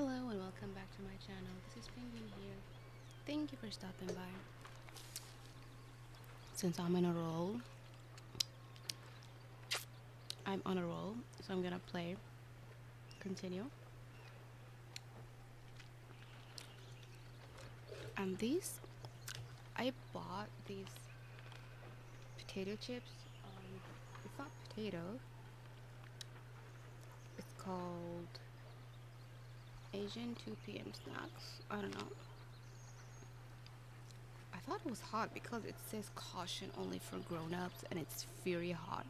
Hello and welcome back to my channel. This is Penguin here. Thank you for stopping by. Since I'm on a roll, so I'm gonna play. Continue. And I bought these potato chips. It's not potato. It's called Asian 2 p.m. snacks. I don't know. I thought it was hot because it says caution only for grown-ups and it's very hot,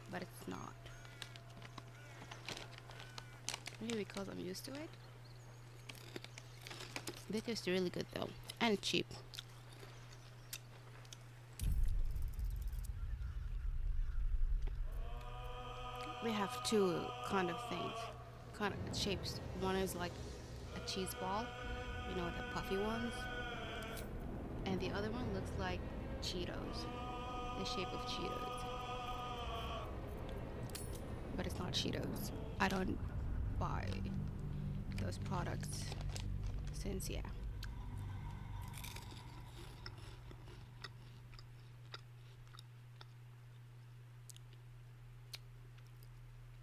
but it's not. Maybe because I'm used to it. They taste really good though, and cheap. We have two kind of things, kind of shapes. One is like a cheese ball, you know, the puffy ones, and the other one looks like Cheetos, the shape of Cheetos, but it's not Cheetos. I don't buy those products since, yeah.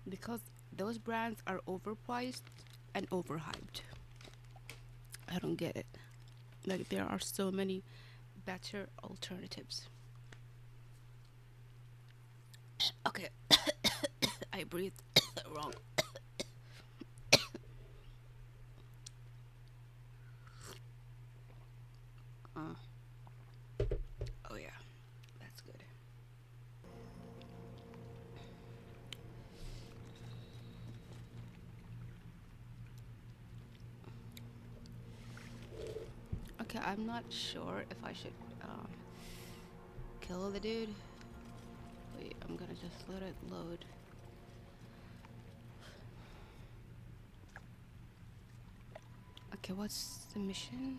Because those brands are overpriced and overhyped. I don't get it. Like, there are so many better alternatives. Okay. I breathed wrong. Oh yeah, that's good. Okay, I'm not sure if I should kill the dude. Wait, I'm gonna just let it load. Okay, what's the mission?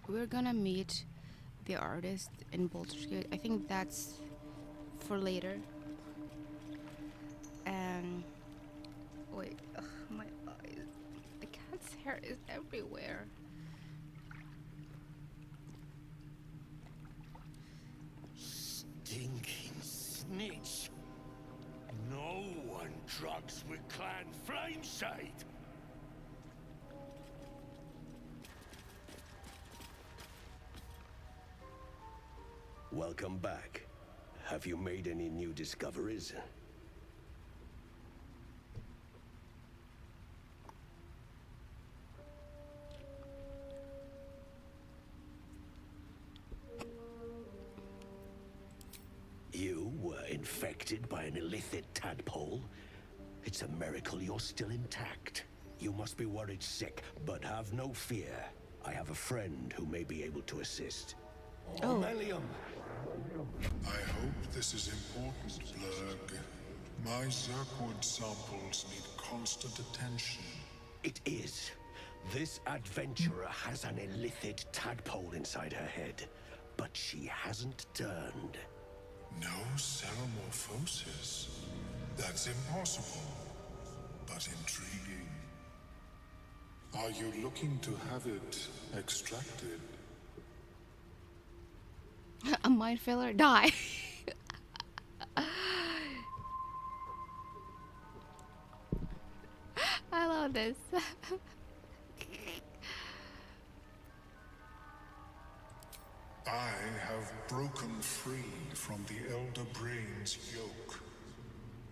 We're gonna meet the artist in Baldur's Gate. I think that's for later. And wait, ugh, my eyes. The cat's hair is everywhere. Stinking snitch. No one drugs with Clan Flameshade. Welcome back. Have you made any new discoveries? You were infected by an illithid tadpole? It's a miracle you're still intact. You must be worried sick, but have no fear. I have a friend who may be able to assist. Oh. Melium! I hope this is important, Blurg. My Zirkwood samples need constant attention. It is. This adventurer has an illithid tadpole inside her head, but she hasn't turned. No ceremorphosis. That's impossible, but intriguing. Are you looking to have it extracted? A mind filler, die. I love this. I have broken free from the Elder Brain's yoke.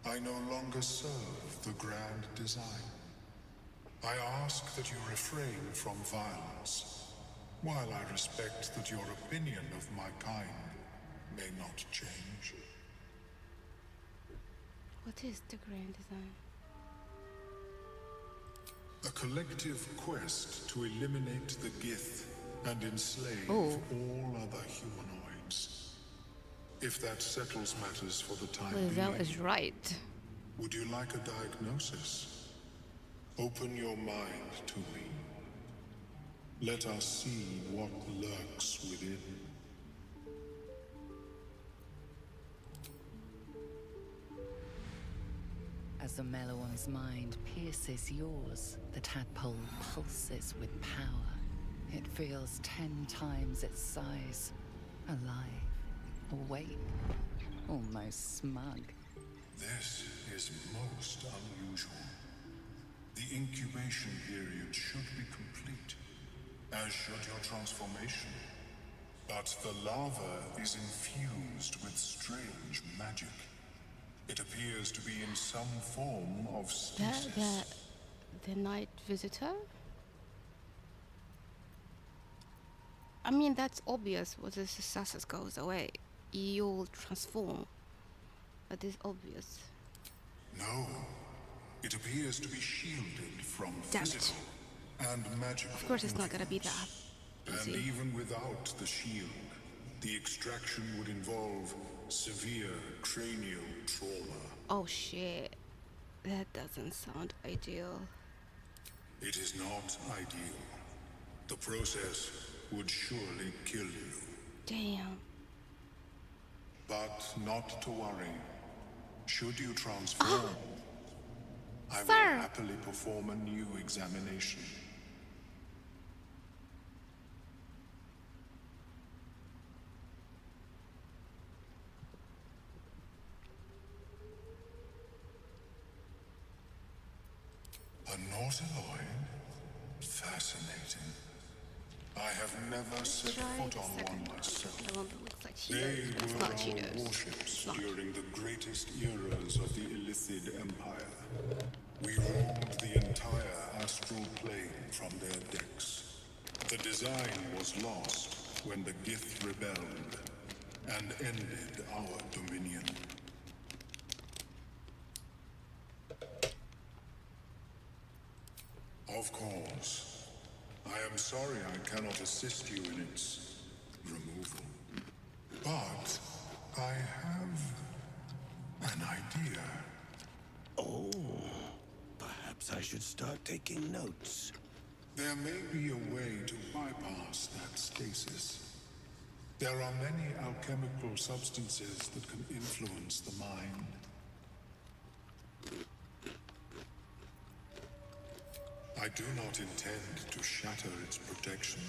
I no longer serve the grand design. I ask that you refrain from violence, while I respect that your opinion of my kind may not change. What is the grand design? A collective quest to eliminate the Gith and enslave Oh. all other humanoids. If that settles matters for the time Lizelle being, is right. would you like a diagnosis? Open your mind to me. Let us see what lurks within. As the Meloan's mind pierces yours, the tadpole pulses with power. It feels 10 times its size. Alive, awake, almost smug. This is most unusual. The incubation period should be complete, as should your transformation. But the larva is infused with strange magic. It appears to be in some form of stasis. The night visitor? I mean, that's obvious. Once the stasis goes away, you'll transform. That is obvious. No. It appears to be shielded from Damn it. physical and magical. Of course, it's not gonna be that And easy. even without the shield, the extraction would involve severe cranial trauma. Oh shit. That doesn't sound ideal. It is not ideal. The process would surely kill you. Damn. But not to worry. Should you transform, I will Sir. happily perform a new examination. A nautiloid? Fascinating. I have never set foot on one myself. The one that looks like They Cheetos. It's were not our Cheetos. warships It's not. during the greatest eras of the Illithid Empire. We ruled the entire astral plane from their decks. The design was lost when the Gith rebelled and ended our dominion. Of course. I am sorry I cannot assist you in its removal. But I have an idea. Oh, perhaps I should start taking notes. There may be a way to bypass that stasis. There are many alchemical substances that can influence the mind. I do not intend to shatter its protection.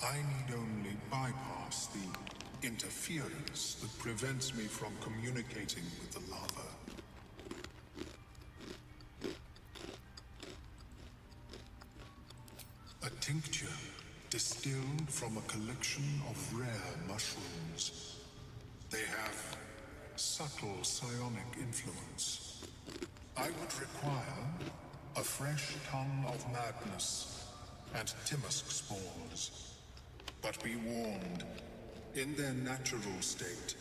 I need only bypass the interference that prevents me from communicating with the lava. A tincture distilled from a collection of rare mushrooms. They have subtle psionic influence. I would require a fresh tongue of madness and Timisk spores. But be warned, in their natural state,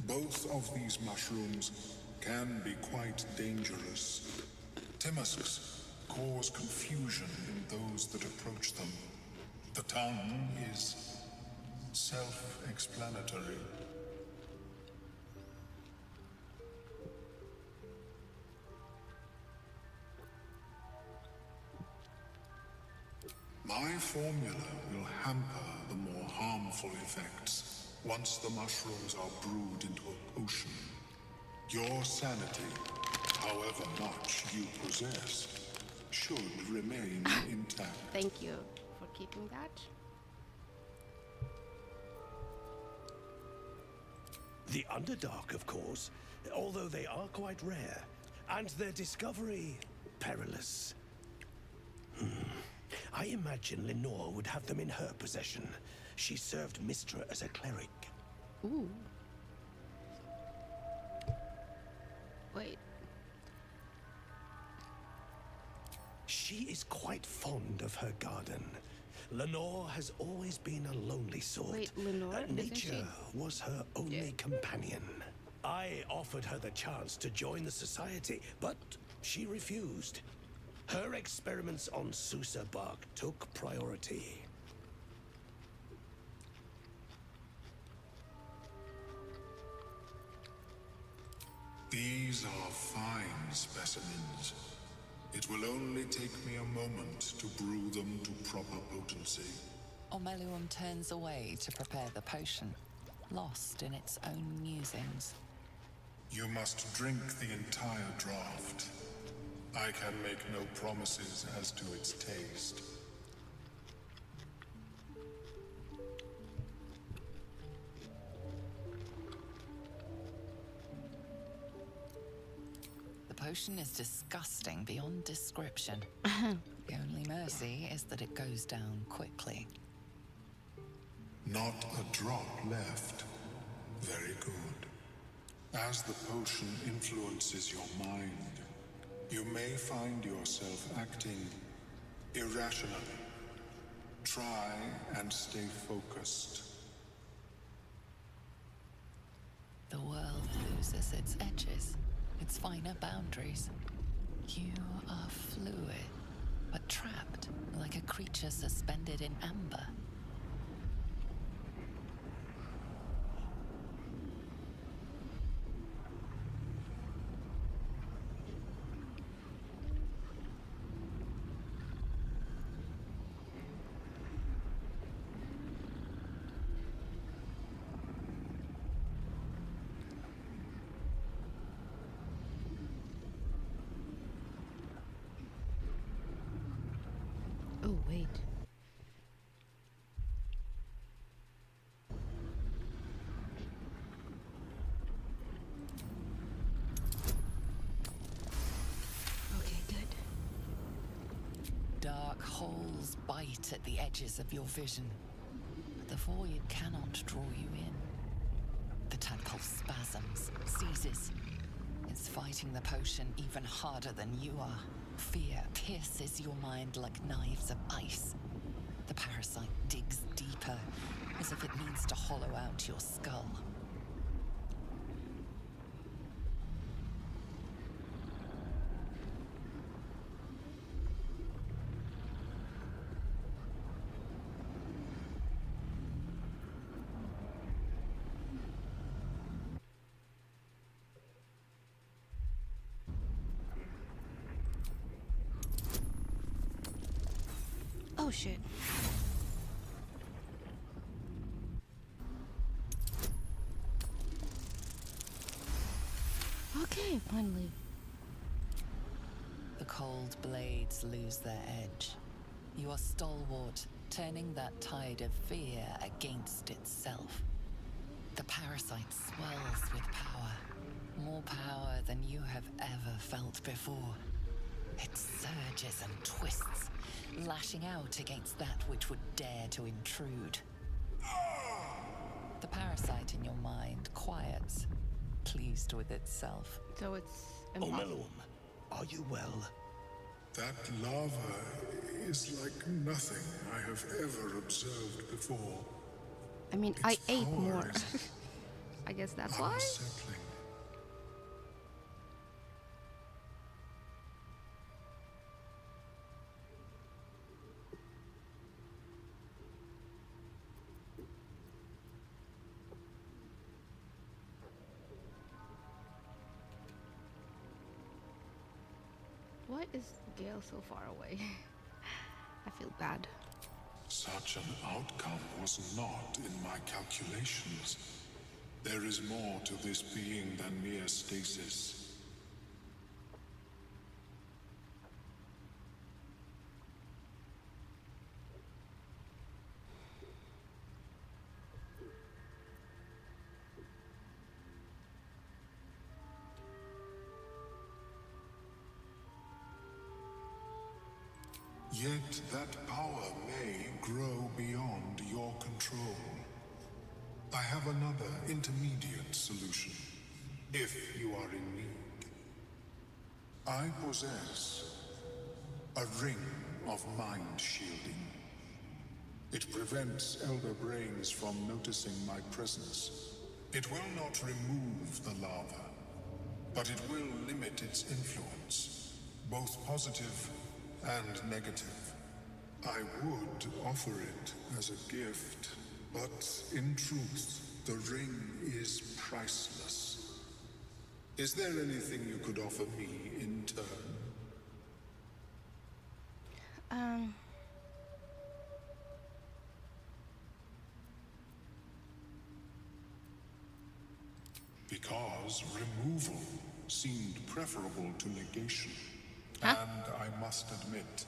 both of these mushrooms can be quite dangerous. Timisks cause confusion in those that approach them. The tongue is self-explanatory. My formula will hamper the more harmful effects once the mushrooms are brewed into a potion. Your sanity, however much you possess, should remain intact. Thank you for keeping that. The Underdark, of course, although they are quite rare, and their discovery perilous. I imagine Lenore would have them in her possession. She served Mistra as a cleric. Ooh. Wait. She is quite fond of her garden. Lenore has always been a lonely sort. Wait, Lenore? Isn't Nature she? was her only companion. I offered her the chance to join the society, but she refused. Her experiments on Susa bark took priority. These are fine specimens. It will only take me a moment to brew them to proper potency. Omelium turns away to prepare the potion, lost in its own musings. You must drink the entire draught. I can make no promises as to its taste. The potion is disgusting beyond description. The only mercy is that it goes down quickly. Not a drop left. Very good. As the potion influences your mind, you may find yourself acting irrationally. Try and stay focused. The world loses its edges, its finer boundaries. You are fluid, but trapped like a creature suspended in amber. Oh, wait. Okay, good. Dark holes bite at the edges of your vision, but the void cannot draw you in. The tadpole spasms, seizes. It's fighting the potion even harder than you are. Fear pierces your mind like knives of ice. The parasite digs deeper, as if it needs to hollow out your skull. Oh, shit. Okay, finally. The cold blades lose their edge. You are stalwart, turning that tide of fear against itself. The parasite swells with power, more power than you have ever felt before. It surges and twists, lashing out against that which would dare to intrude. The parasite in your mind quiets, pleased with itself. So it's Oh, impossible. Melum, are you well? That lava is like nothing I have ever observed before. I mean, Its I ate power more. is I guess that's why. unsettling. What is Gale so far away? I feel bad. Such an outcome was not in my calculations. There is more to this being than mere stasis. Yet that power may grow beyond your control. I have another intermediate solution, if you are in need. I possess a ring of mind shielding. It prevents elder brains from noticing my presence. It will not remove the lava, but it will limit its influence, both positive and negative. I would offer it as a gift, but in truth, the ring is priceless. Is there anything you could offer me in turn? Because removal seemed preferable to negation. Huh? And I must admit,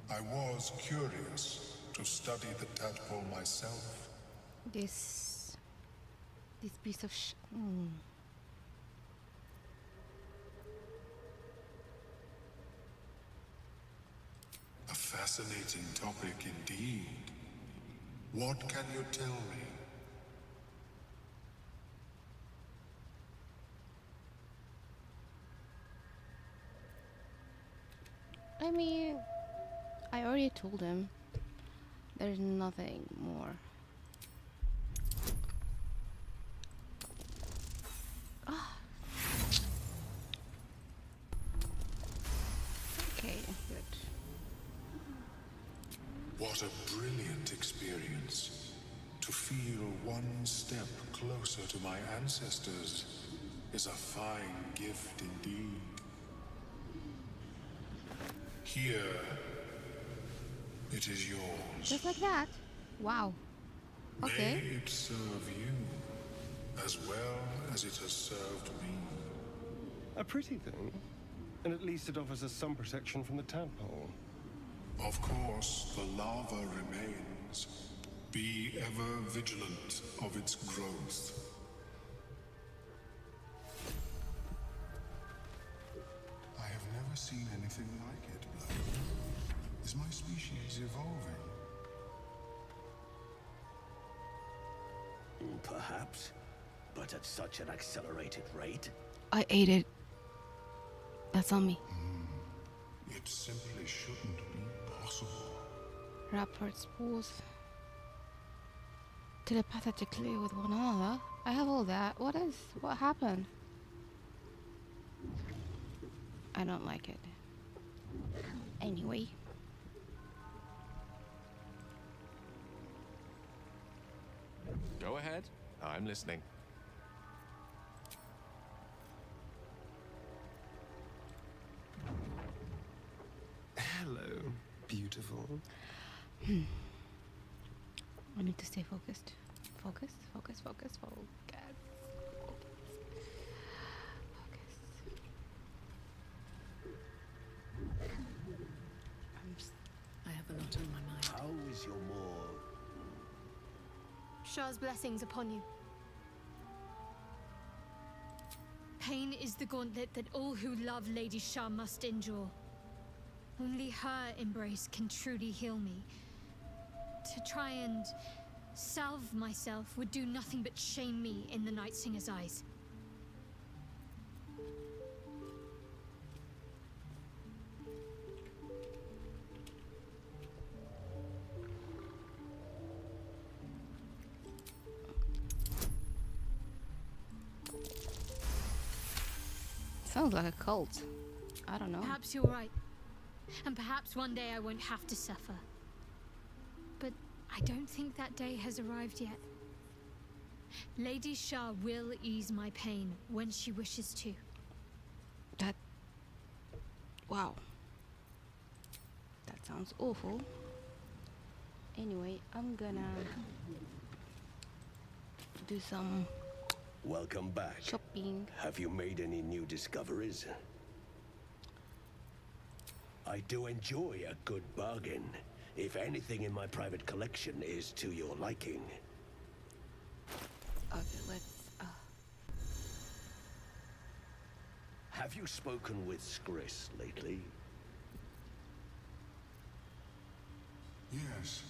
I was curious to study the tadpole myself. This piece of A fascinating topic indeed. What can you tell me? I mean, I already told him. There's nothing more. Ah. Okay, good. What a brilliant experience. To feel one step closer to my ancestors is a fine gift indeed. Here, it is yours. Just like that. Wow. Okay. May it serve you as well as it has served me. A pretty thing. And at least it offers us some protection from the tadpole. Of course, the lava remains. Be ever vigilant of its growth. I have never seen anything like it, Baldur. Is my species evolving? Perhaps, but at such an accelerated rate. I ate it. That's on me. It simply shouldn't be possible. Rapport spores. Telepathically with one another. I have all that. What happened? I don't like it. Anyway. Go ahead. I'm listening. Hello, beautiful. I need to stay focused. Focus. Focus. I have a lot on my mind. How is your more... Shah's blessings upon you. Pain is the gauntlet that all who love Lady Shah must endure. Only her embrace can truly heal me. To try and salve myself would do nothing but shame me in the Night Singer's eyes. Sounds like a cult. I don't know. Perhaps you're right. And perhaps one day I won't have to suffer. But I don't think that day has arrived yet. Lady Shah will ease my pain when she wishes to. That... Wow. That sounds awful. Anyway, I'm gonna do some Welcome back. shopping. Have you made any new discoveries? I do enjoy a good bargain, if anything in my private collection is to your liking. Okay, let's... Have you spoken with Skris lately? Yes,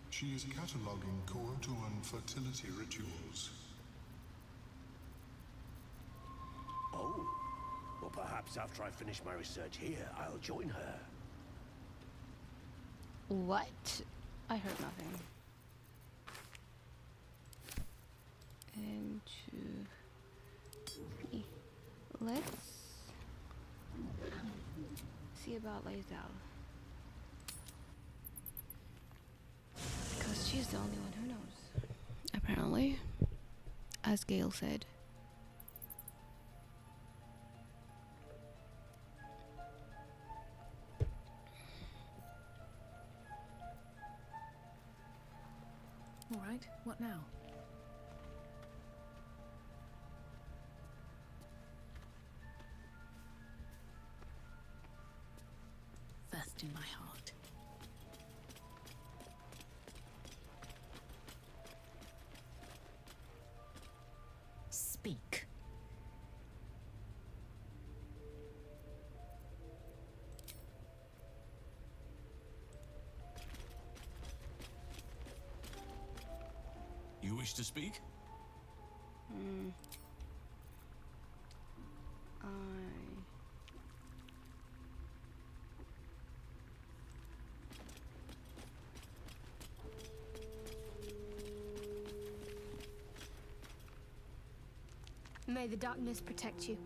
she is cataloging Koatoan fertility rituals. Oh, well perhaps after I finish my research here, I'll join her. What? I heard nothing. And let's see about Lae'zel. Because she's the only one who knows. Apparently. As Gale said. All right, what now? rest in my heart. Speak. You wish to speak? May the darkness protect you.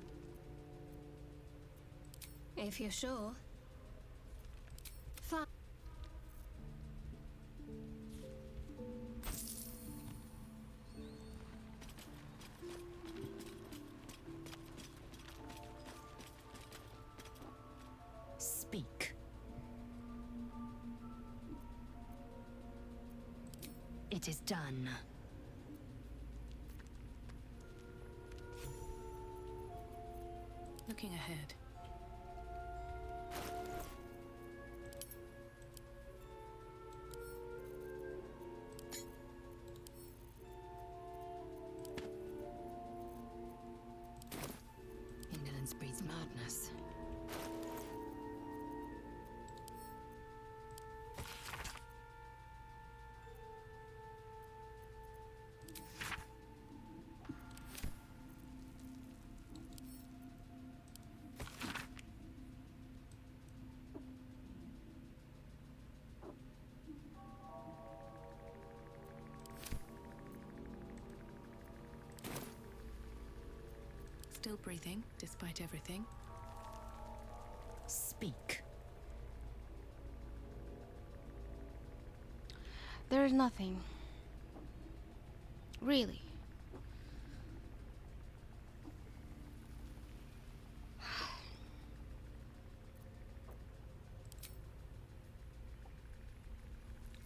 If you're sure. Fine. Speak. It is done. Looking ahead. Indolence breeds madness. Still breathing, despite everything. Speak. There is nothing. Really.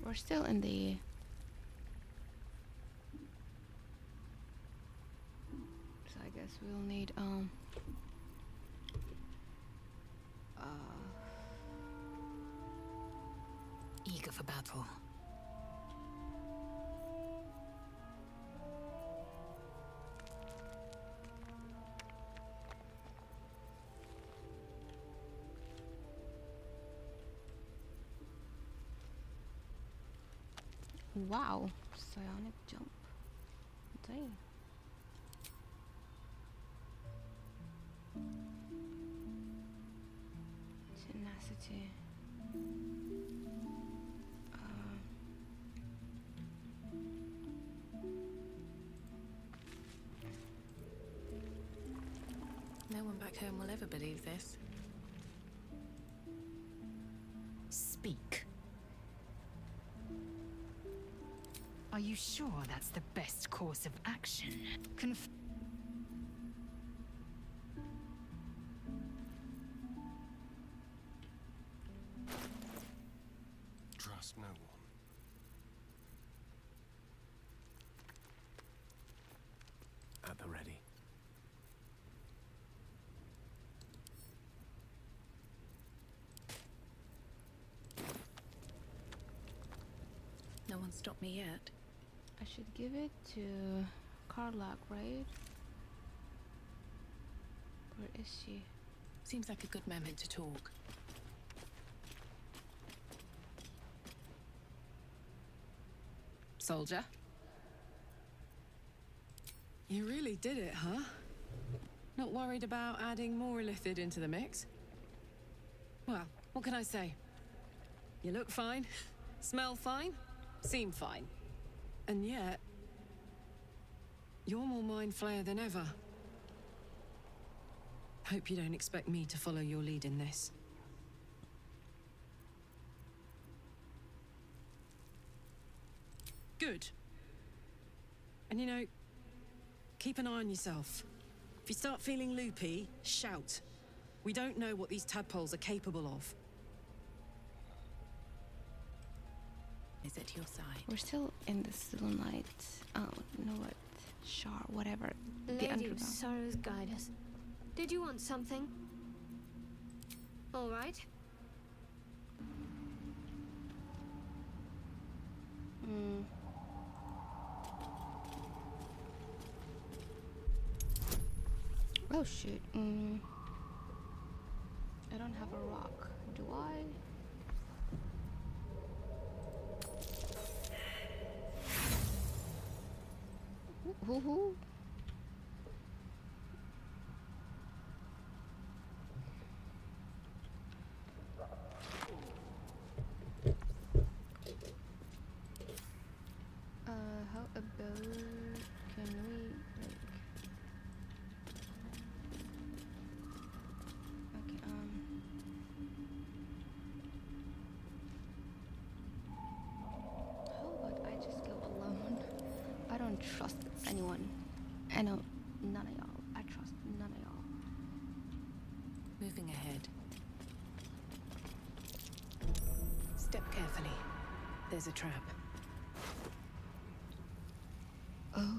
We're still in the... So I guess we'll need, Eager for battle. Wow. Psionic jump. Dang. Tenacity. No one back home will ever believe this. Speak. Are you sure that's the best course of action? Trust no one. At the ready. No one stopped me yet. I should give it to Karlak, right? Where is she? Seems like a good moment to talk. Soldier? You really did it, huh? Not worried about adding more illithid into the mix? Well, what can I say? You look fine, smell fine, seem fine. And yet, you're more mind flayer than ever. Hope you don't expect me to follow your lead in this. Good. And you know, keep an eye on yourself. If you start feeling loopy, shout. We don't know what these tadpoles are capable of. Is at your side. We're still in the Selenite. Oh, you know what? Shar, whatever. The Lady of underground. Sorrows, guide us. Did you want something? All right. Oh shoot. I don't have a rock, do I? Ooh. How about can we like okay, how about I just go alone? I don't trust anyone. I know none of y'all. I trust none of y'all. Moving ahead. Step carefully. There's a trap. Oh.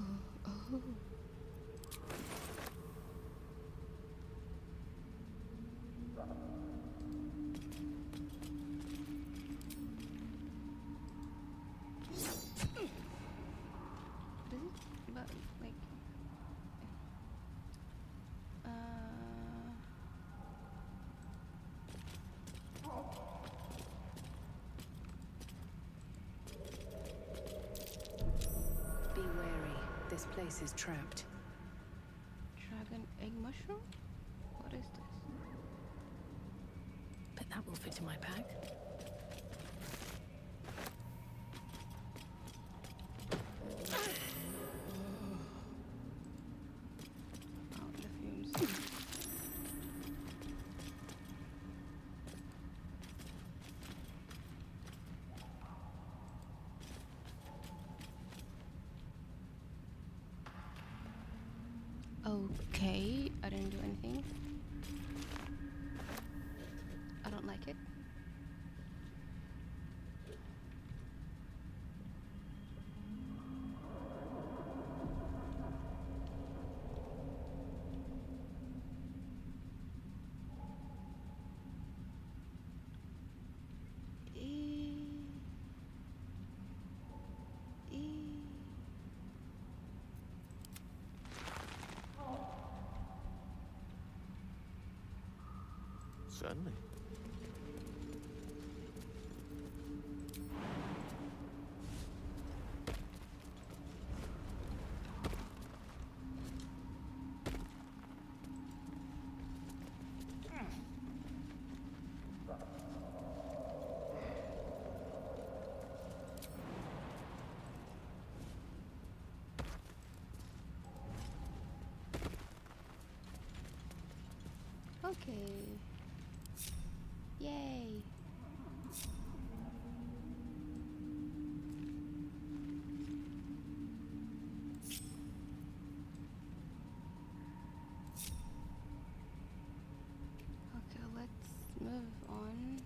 But like Be wary. This place is trapped. dragon egg mushroom? What is this? But that will fit in my pack. Oh, the fumes. Okay, I didn't do anything. I don't like it. Certainly. Okay. Yay. Okay, let's move on.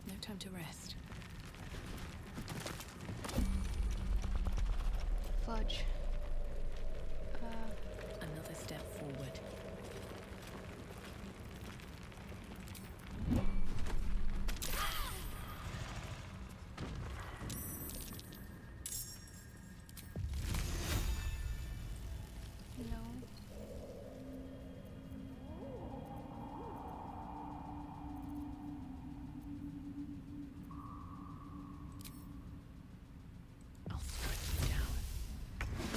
No time to rest. Fudge. Another step forward. No. I'll strike you down.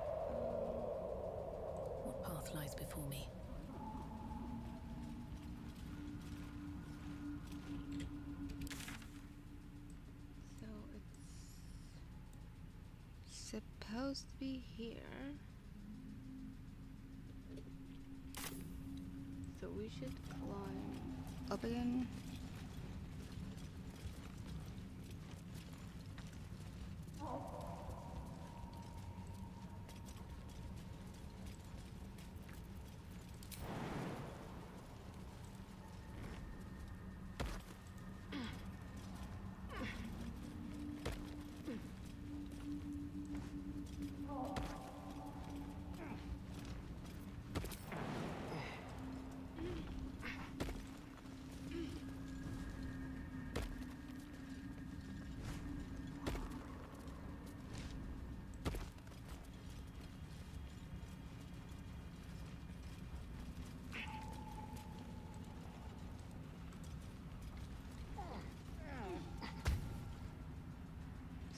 supposed to be here. So we should climb up again.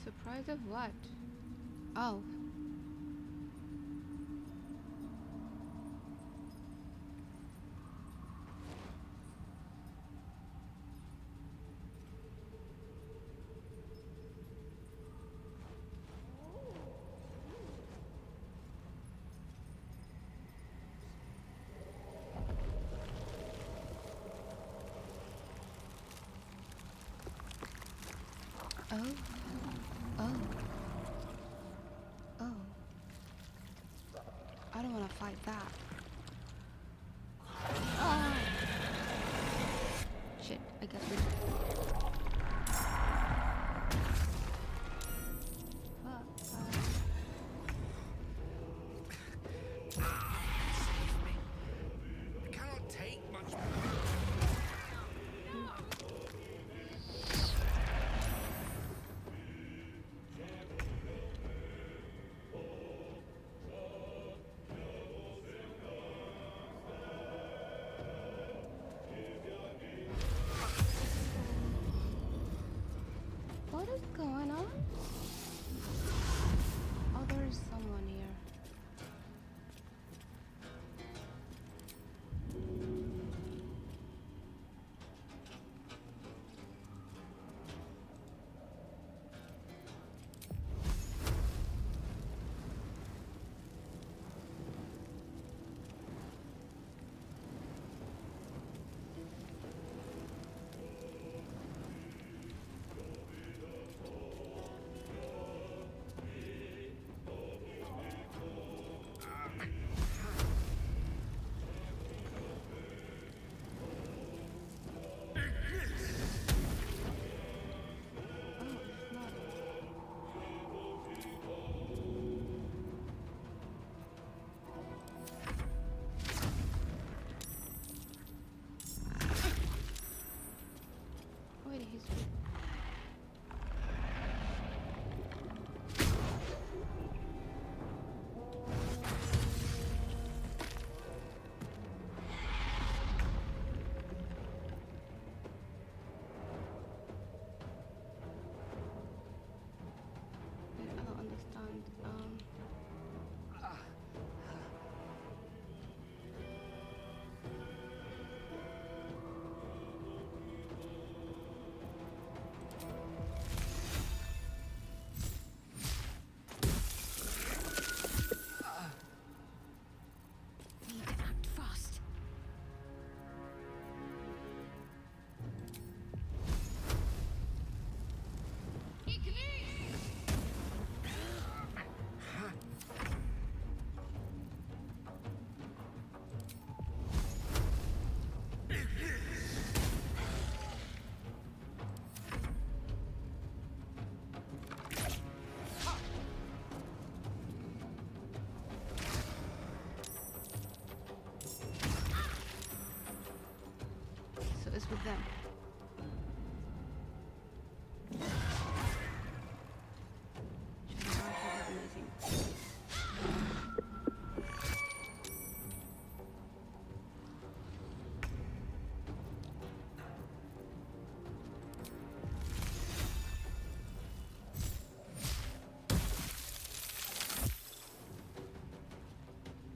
Surprise of what? Oh. Oh. Oh. Oh. I don't want to fight that. Ah! Shit, I guess we... I cannot take much. What is going on? Oh, there is someone here. Wait, he's... I don't understand. Need to act fast. So it's with them.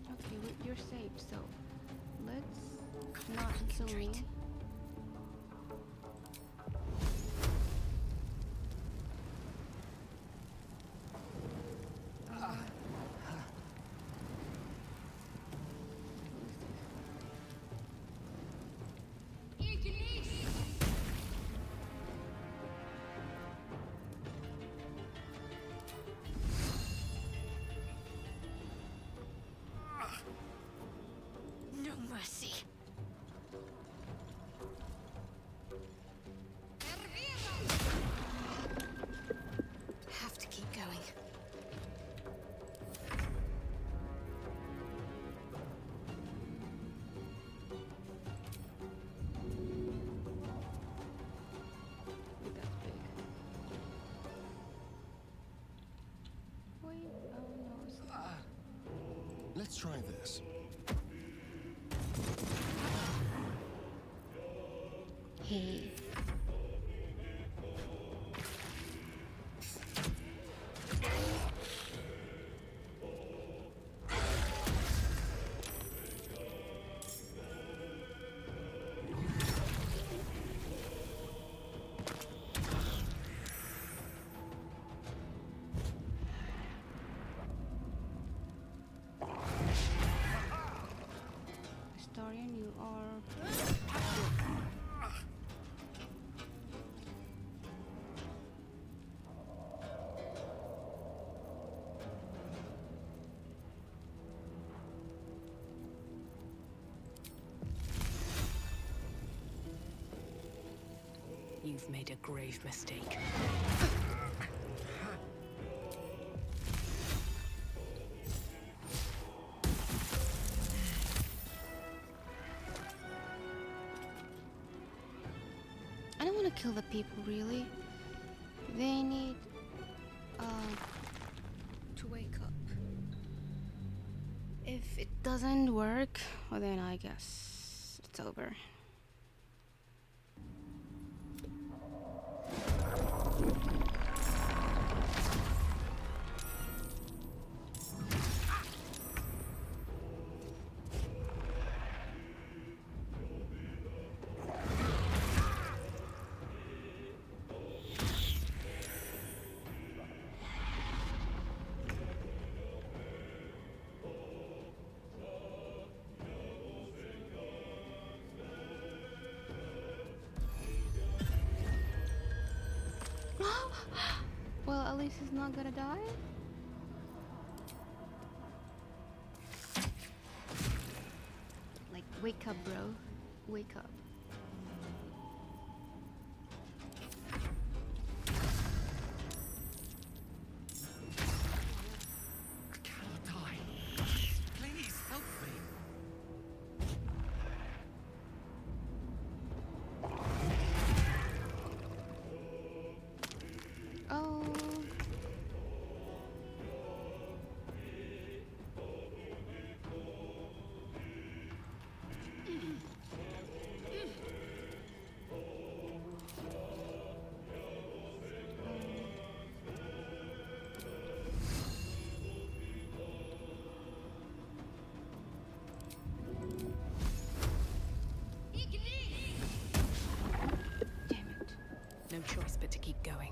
Okay, you're safe, so let's not kill me. Let's try this. Hey. Historian, you are. You've made a grave mistake. I don't want to kill the people, really. They need to wake up. If it doesn't work, well then I guess it's over. Well, at least he's not gonna die. Like, wake up, bro. Wake up. I cannot die. Please help me. Oh. Damn it. No choice but to keep going.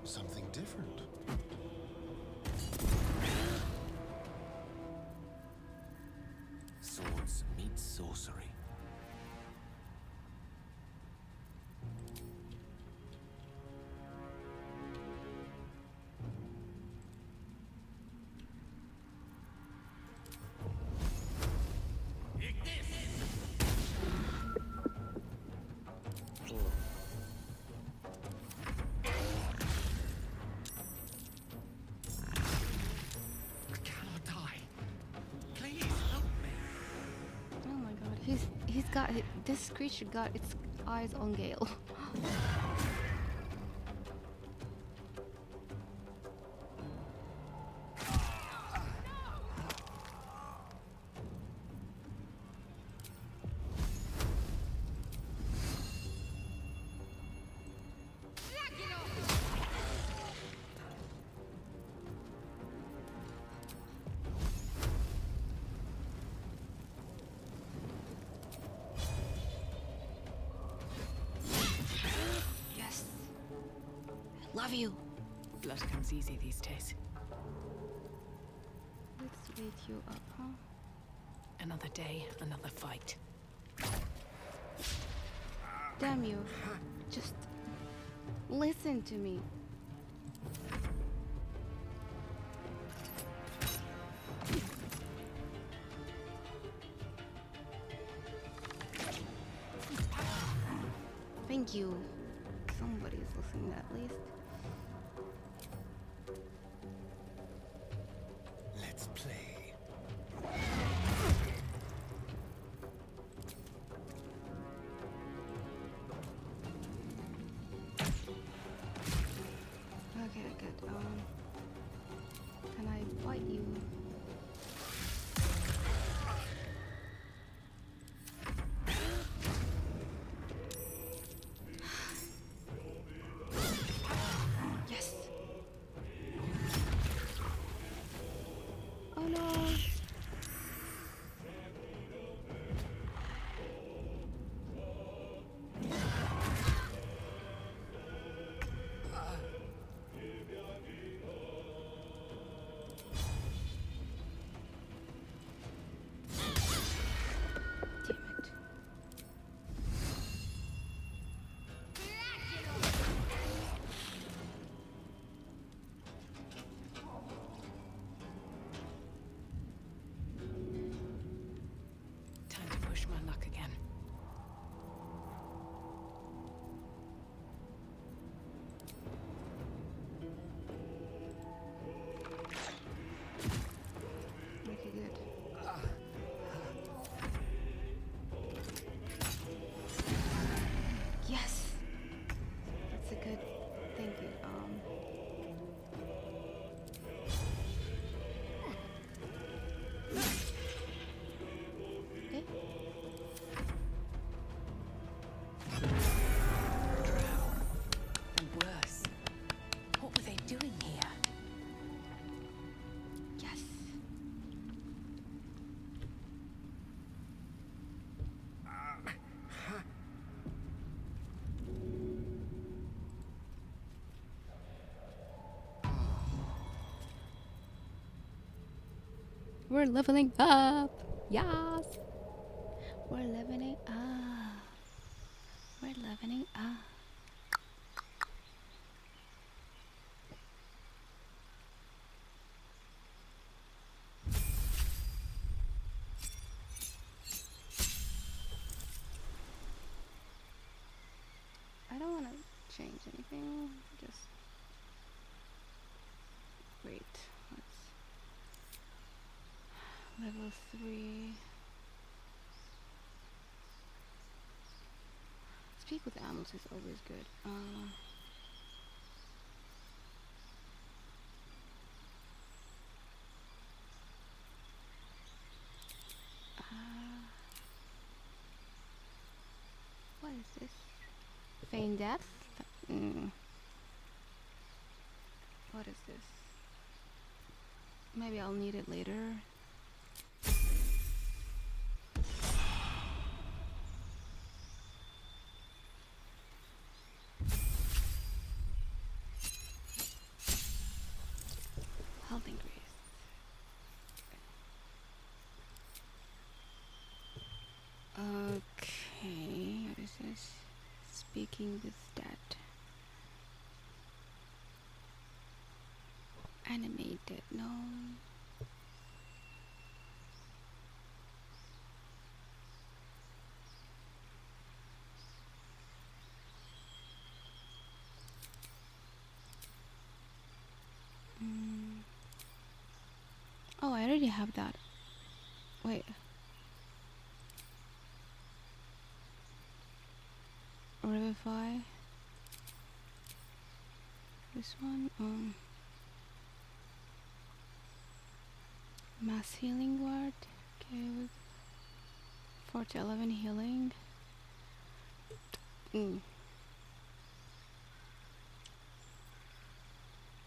Something different. Swords meet sorcery. I cannot die. Please help me. Oh my god. He's got this creature got its eyes on Gale. Yes. Love you. Blood comes easy these days. Let's wake you up, huh? Another day, another fight. Damn you. Just listen to me. Thank you. Somebody's listening at least. Let's play. Okay, good. Can I fight you? Yes. Oh no. Damn it. Time to push my luck again. Okay, good. Yes. That's a good. Thank you. Okay. And worse. What were they doing here? Yes. We're leveling up. Yes. We're leveling up. We're leveling up. I don't want to change anything. Just wait. Let's level 3. Speak with animals is always good. What is this? Feign death? What is this? Maybe I'll need it later. Halting grace. Okay, what is this? Speaking with dead. Animated, no. Oh, I already have that. Wait. Revivify. This one. Mass healing ward. Okay, with 4 to 11 healing.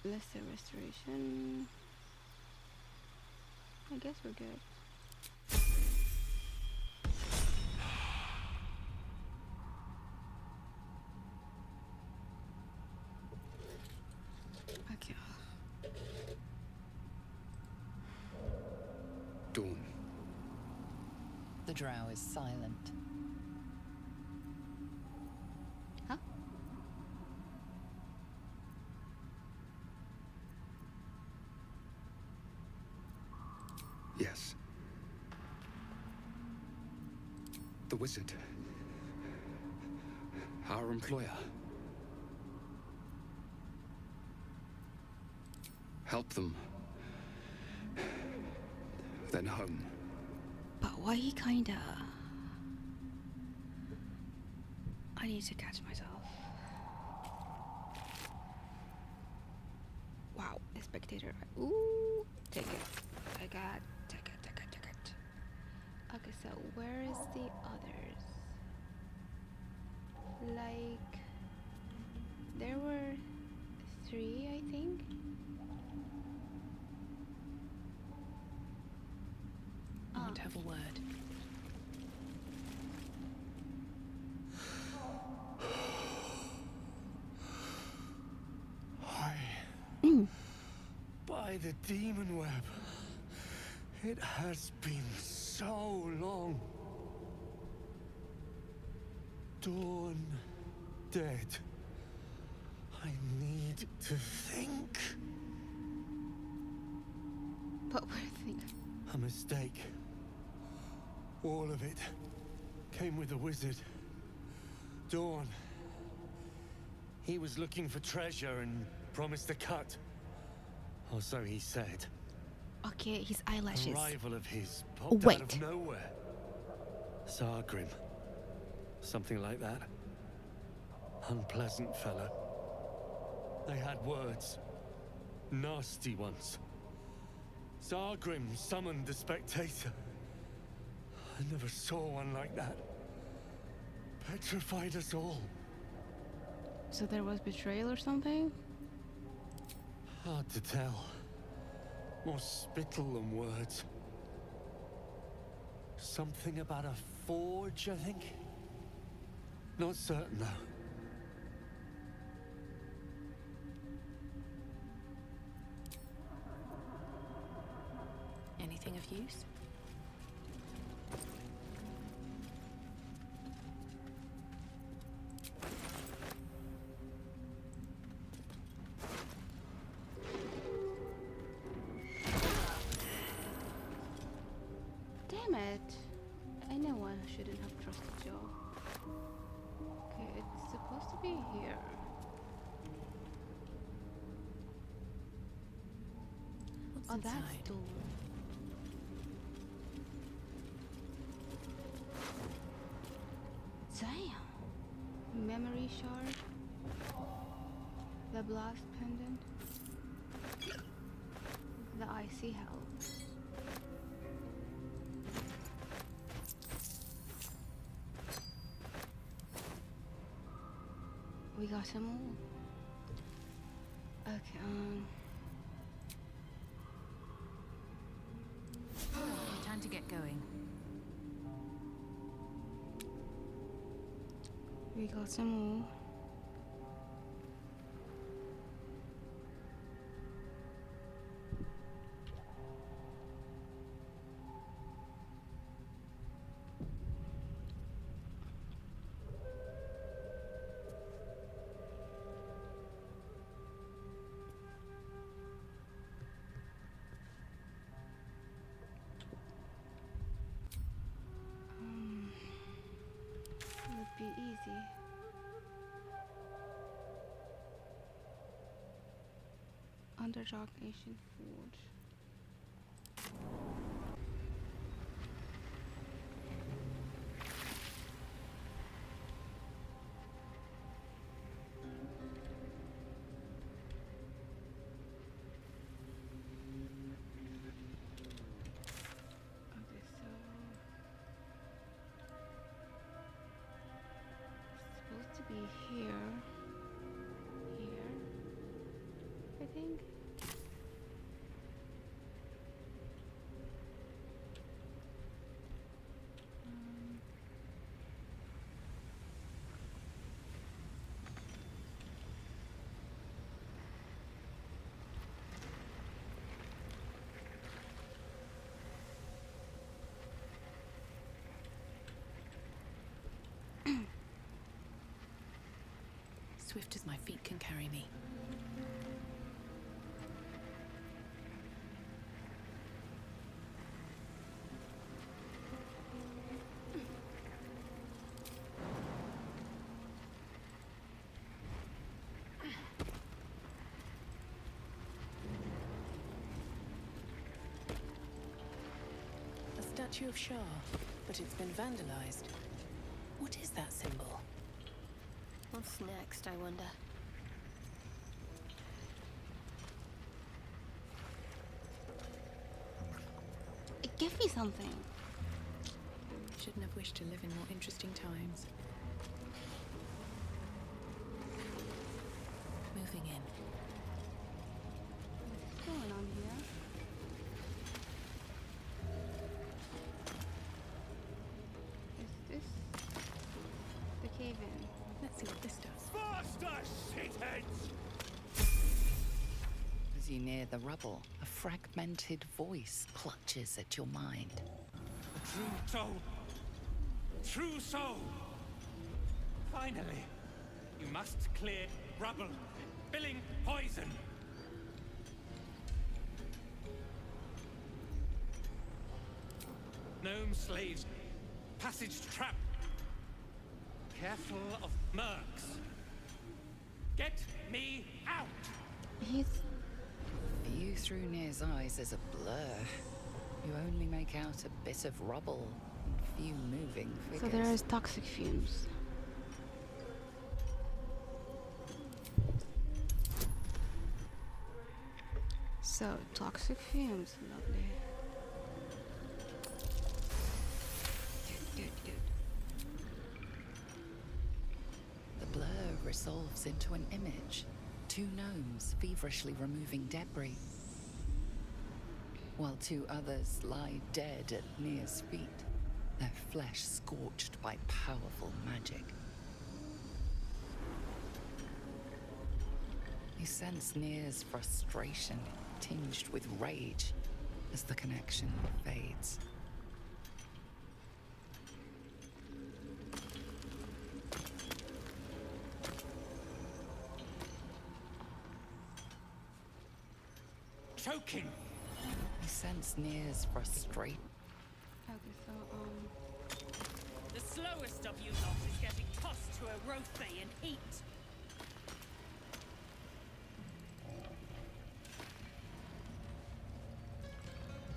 Lesser restoration. I guess we're good. Okay. Dawn. The drow is silent. Huh? Yes. The wizard. Our employer. Help them. Then home. But why he kinda... I need to catch myself. Wow, a spectator. Ooh, take it. Take it. Take it. Take it. Take it. Okay, so where is the others? Like, there were 3, I think. I want to have a word. By the demon web. It has been so long. Dawn dead. I need to think. But we're thinking. A mistake. All of it came with the wizard. Dawn. He was looking for treasure and promised a cut. Or so he said. Okay, his eyelashes. A rival of his popped out of nowhere. Sargrim. Something like that. Unpleasant fellow. They had words. Nasty ones. Sargrim summoned the spectator. I never saw one like that. Petrified us all. So there was betrayal or something? Hard to tell. More spittle than words. Something about a forge, I think? Not certain, though. Anything of use? Damn it. I know I shouldn't have trusted Joe. Okay, it's supposed to be here. What's Oh, that's inside? door. Damn. Memory shard. The blast pendant. The icy hell. We got some more. Okay, Time to get going. we got some more. Would be easy. Underdog Nation Forge. Okay, so it's supposed to be here. Here, I think. Swift as my feet can carry me. statue of Shah, but it's been vandalized. What is that symbol? What's next, I wonder? Give me something. Shouldn't have wished to live in more interesting times. Moving in. What's going on here? Is this the cave-in? Let's see what this does. Faster, shitheads! As you near the rubble, a fragmented voice clutches at your mind. True soul! True soul! Finally! You must clear rubble, spilling poison! Gnome slaves, passage trap. Careful of mercs. Get me out! He's... View through Nir's eyes is a blur. You only make out a bit of rubble and few moving figures. So there is toxic fumes. So, toxic fumes, lovely. Good. The blur resolves into an image. Two gnomes feverishly removing debris, while two others lie dead at Nir's feet, their flesh scorched by powerful magic. You sense Nir's frustration tinged with rage as the connection fades. Choking! You sense Nir's frustration. Okay, so, The slowest of you lot is getting tossed to a rothe in heat.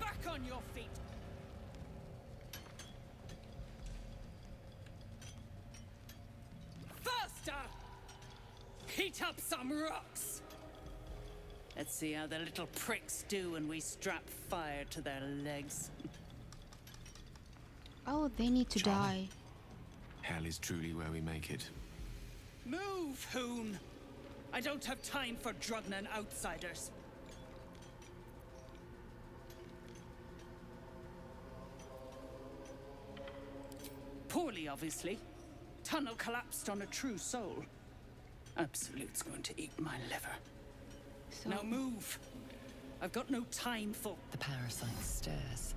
Back on your feet! Faster! Heat up some rocks! Let's see how the little pricks do when we strap fire to their legs. oh, they need to die. Hell is truly where we make it. Move, Hoon! I don't have time for Drugnan outsiders. Poorly, obviously. Tunnel collapsed on a true soul. Absolute's going to eat my liver. So, Now move! I've got no time for... The parasite stirs,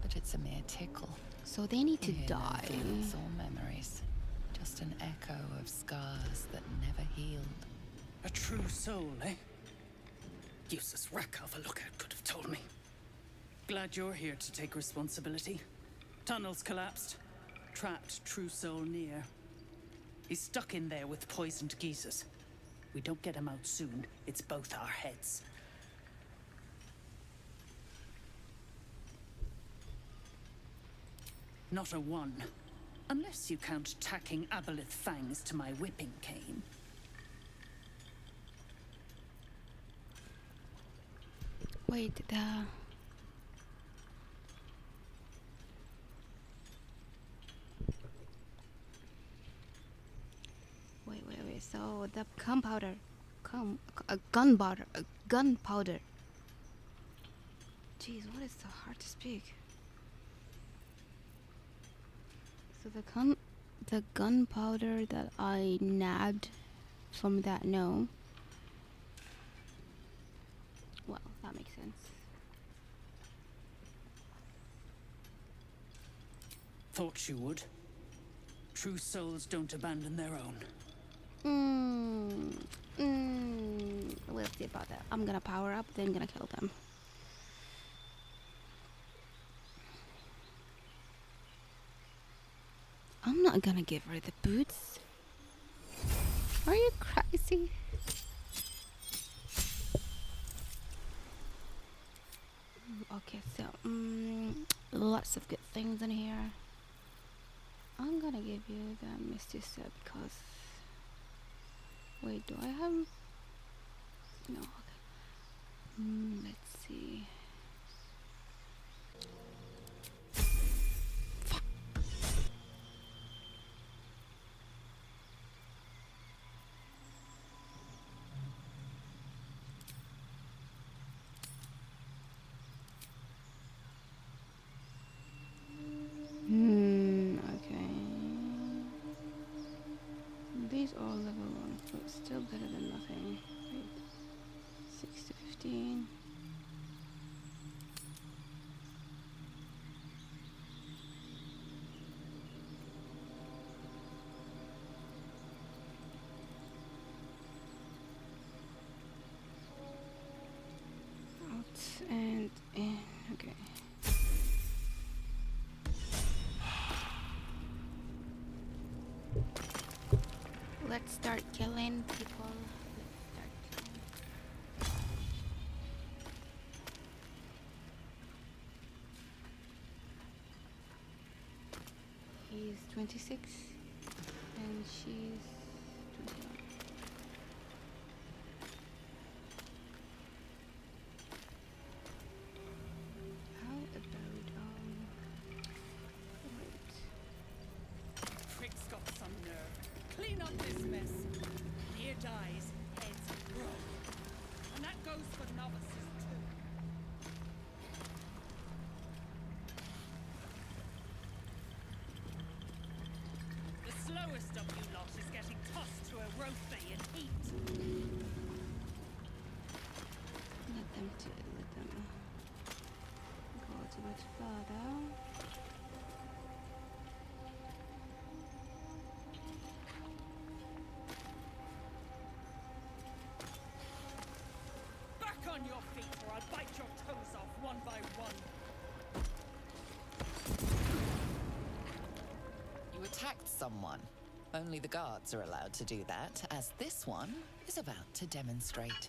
but it's a mere tickle. so they need to You hear no die. feelings or memories, just an echo of scars that never healed. A true soul, eh? Useless wreck of a lookout could have told me. Glad you're here to take responsibility. Tunnels collapsed. Trapped true soul near. He's stuck in there with poisoned geezers. We don't get him out soon, it's both our heads. Not a one. Unless you count tacking aboleth fangs to my whipping cane. Wait, wait. So the gunpowder, gunpowder. Jeez, what is so hard to speak? So the gunpowder that I nabbed from that gnome. Well, that makes sense. Thought you would. True souls don't abandon their own. We'll see about that. I'm gonna power up, then gonna kill them. I'm not gonna give her the boots. Are you crazy? Okay, so let's lots of good things in here. I'm gonna give you the Misty Step because... Wait, do I have... No, okay. Let's see. Fuck. Okay. These are level 1, but still better than nothing. Wait. 6 to 15. Out and in. Okay. Let's start killing people. He's 26 and she's 21. How about wait. Prick's got some nerve. Clean up this mess. Near dies, heads roll. And that goes for novices too. The slowest of you lot is getting tossed through a rothe in heat. Let them go a bit further. Back on your feet or I'll bite your toes off one by one. You attacked someone. Only the guards are allowed to do that, as this one is about to demonstrate.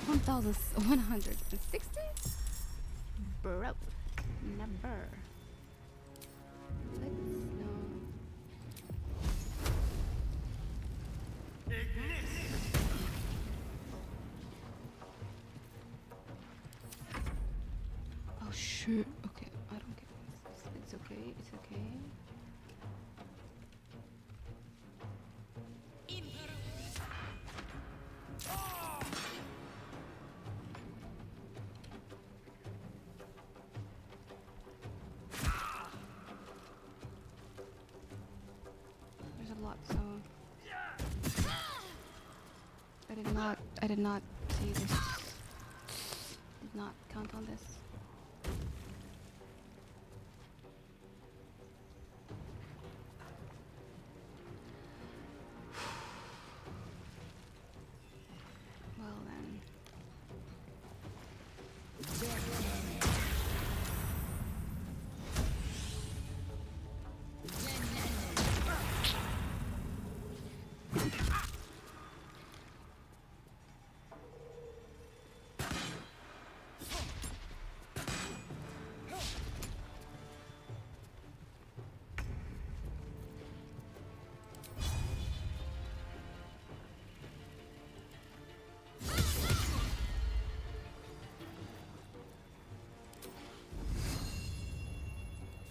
1,160? Broke. Never. Let's know. Oh shoot. Okay, I don't get this. It's okay, it's okay. There's a lot, so I did not see this. Did not count on this. Well then.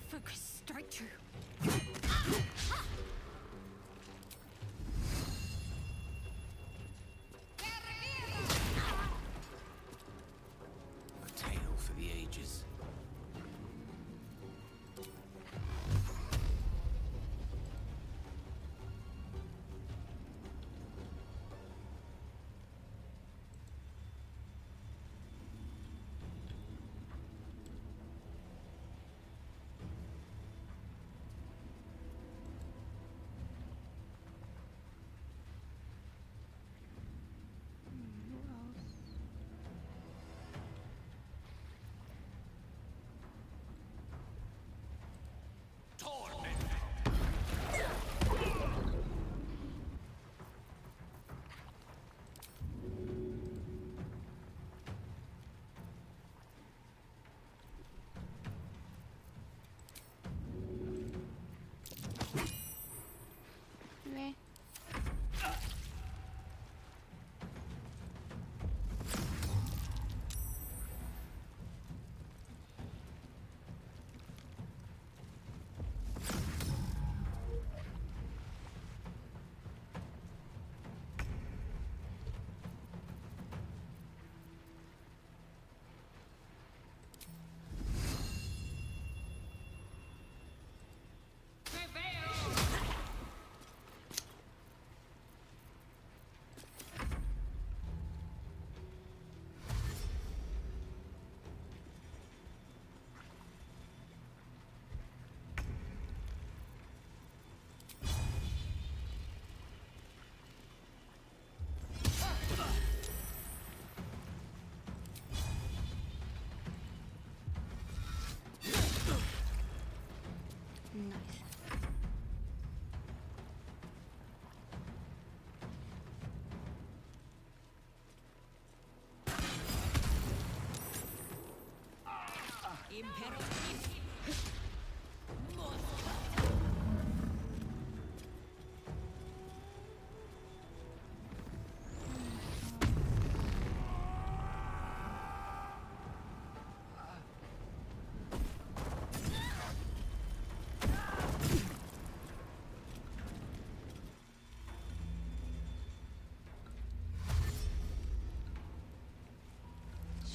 Focus, strike true. A tale for the ages.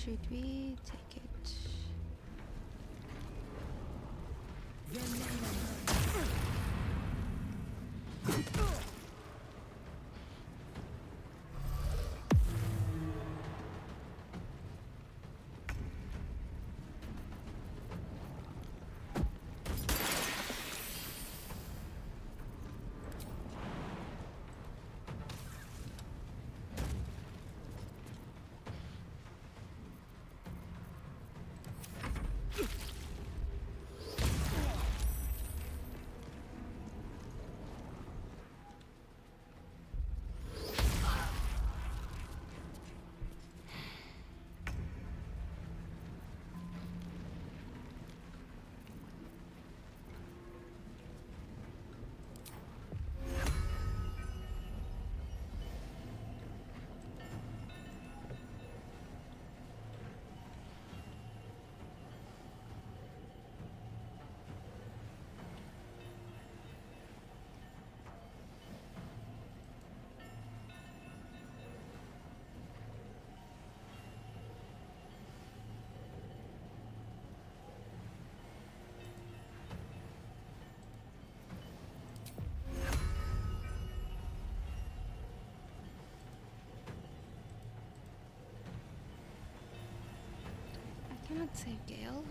Should we take it? I cannot save Gale.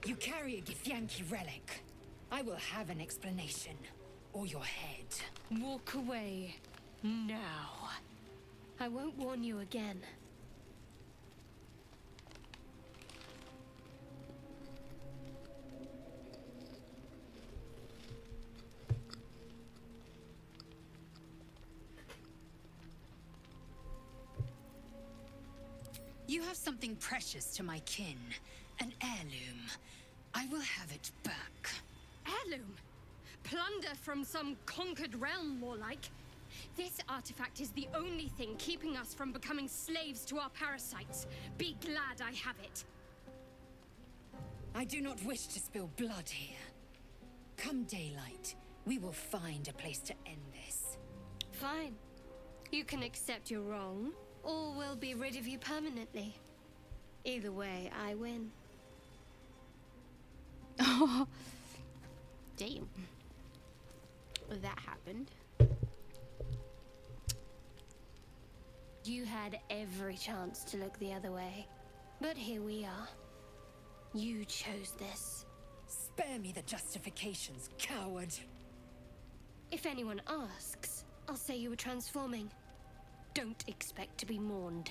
You carry a Githyanki relic. I will have an explanation. Or your head. Walk away. Now. I won't warn you again. You have something precious to my kin. An heirloom. I will have it back. Heirloom? Plunder from some conquered realm, more like. This artifact is the only thing keeping us from becoming slaves to our parasites. Be glad I have it. I do not wish to spill blood here. Come daylight, we will find a place to end this. Fine. You can accept you're wrong, or we'll be rid of you permanently. Either way, I win. Oh, damn. That happened. You had every chance to look the other way. But here we are. You chose this. Spare me the justifications, coward. If anyone asks, I'll say you were transforming. Don't expect to be mourned.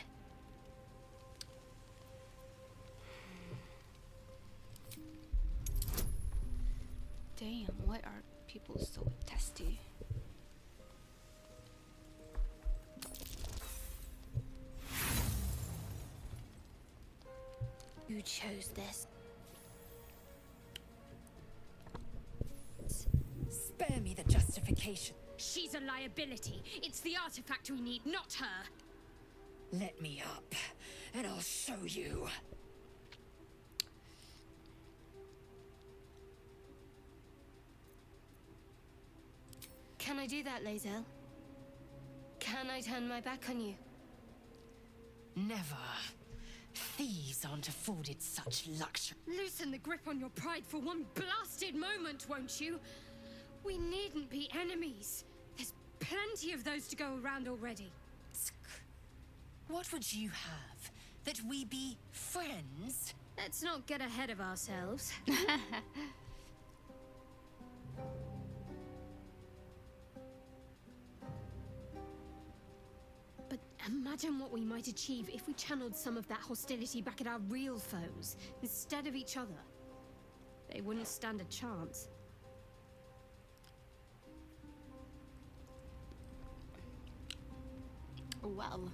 Damn, why are people so testy? You chose this. Spare me the justification. She's a liability. It's the artifact we need, not her. Let me up, and I'll show you. Can I do that, Lae'zel? Can I turn my back on you? Never. Thieves aren't afforded such luxury. Loosen the grip on your pride for one blasted moment, won't you? We needn't be enemies. There's plenty of those to go around already. What would you have? That we be friends? Let's not get ahead of ourselves. But imagine what we might achieve if we channeled some of that hostility back at our real foes, instead of each other. They wouldn't stand a chance. Well.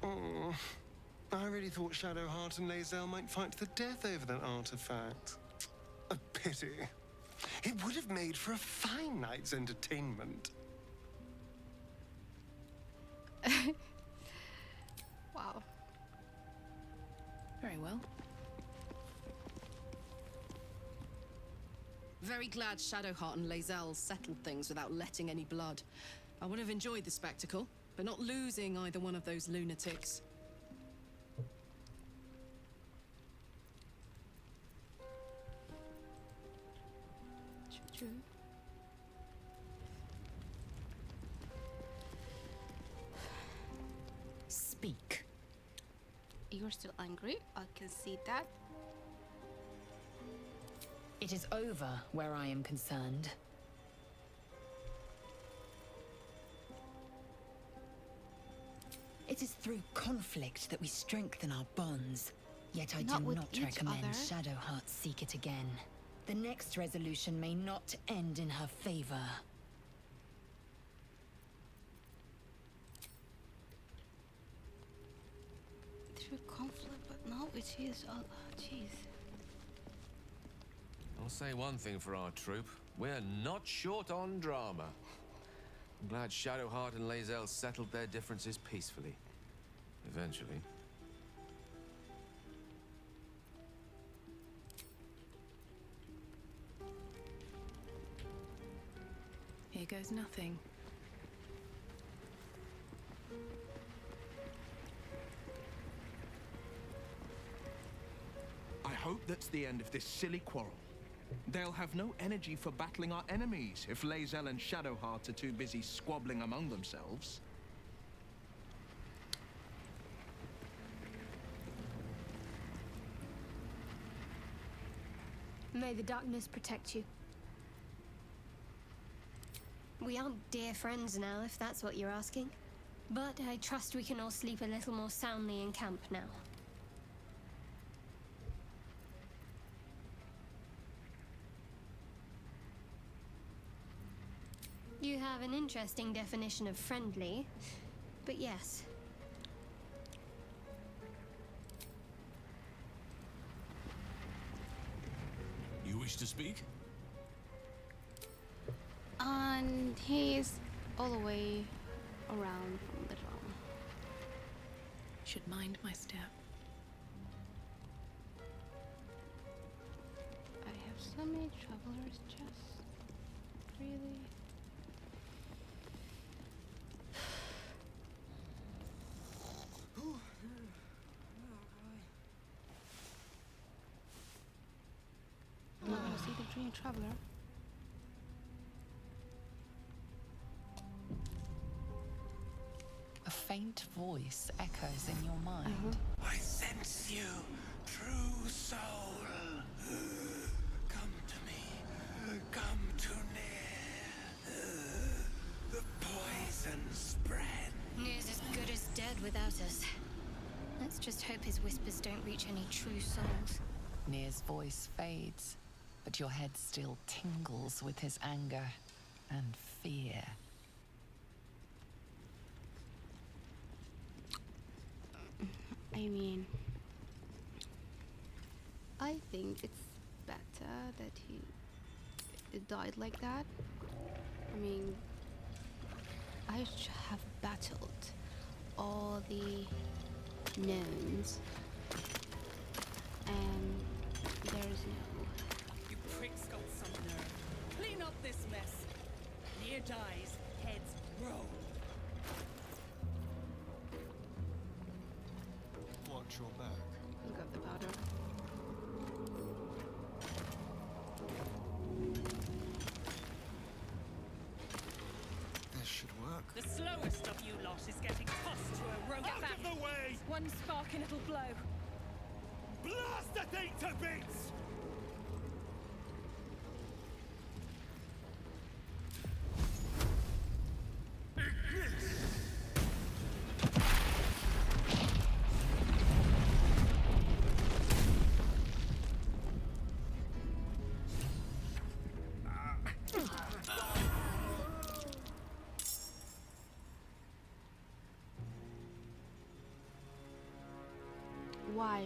Oh, I really thought Shadowheart and Lae'zel might fight to the death over that artifact. A pity. It would have made for a fine night's entertainment. Wow. Very well. Very glad Shadowheart and Lae'zel settled things without letting any blood. I would have enjoyed the spectacle, but not losing either one of those lunatics. True. Speak. You're still angry. I can see that. It is over where I am concerned. It is through conflict that we strengthen our bonds. Yet I do not recommend Shadowheart seek it again. The next resolution may not end in her favor. Through conflict, but now it is. Oh, jeez. I'll say one thing for our troop. We're not short on drama. I'm glad Shadowheart and Lae'zel settled their differences peacefully. Eventually. Here goes nothing. I hope that's the end of this silly quarrel. They'll have no energy for battling our enemies if Lae'zel and Shadowheart are too busy squabbling among themselves. May the darkness protect you. We aren't dear friends now, if that's what you're asking. But I trust we can all sleep a little more soundly in camp now. You have an interesting definition of friendly, but yes. You wish to speak? And he's all the way around from the drum. Should mind my step. I have so many travelers just really. I'm not gonna see the Dream Traveler. A faint voice echoes in your mind. I sense you, true soul. Come to me. Come too near. The poison spread. Near's as good as dead without us. Let's just hope his whispers don't reach any true souls. Nir's voice fades, but your head still tingles with his anger and fear. I mean, I think it's better that he died like that. I mean, I have battled all the knowns, and there's no. You prick's got some nerve. Clean up this mess. Nir dies, heads roll. Watch your back. Look at the powder. This should work. The slowest reckon it'll blow? Blast the thing to bits! Why?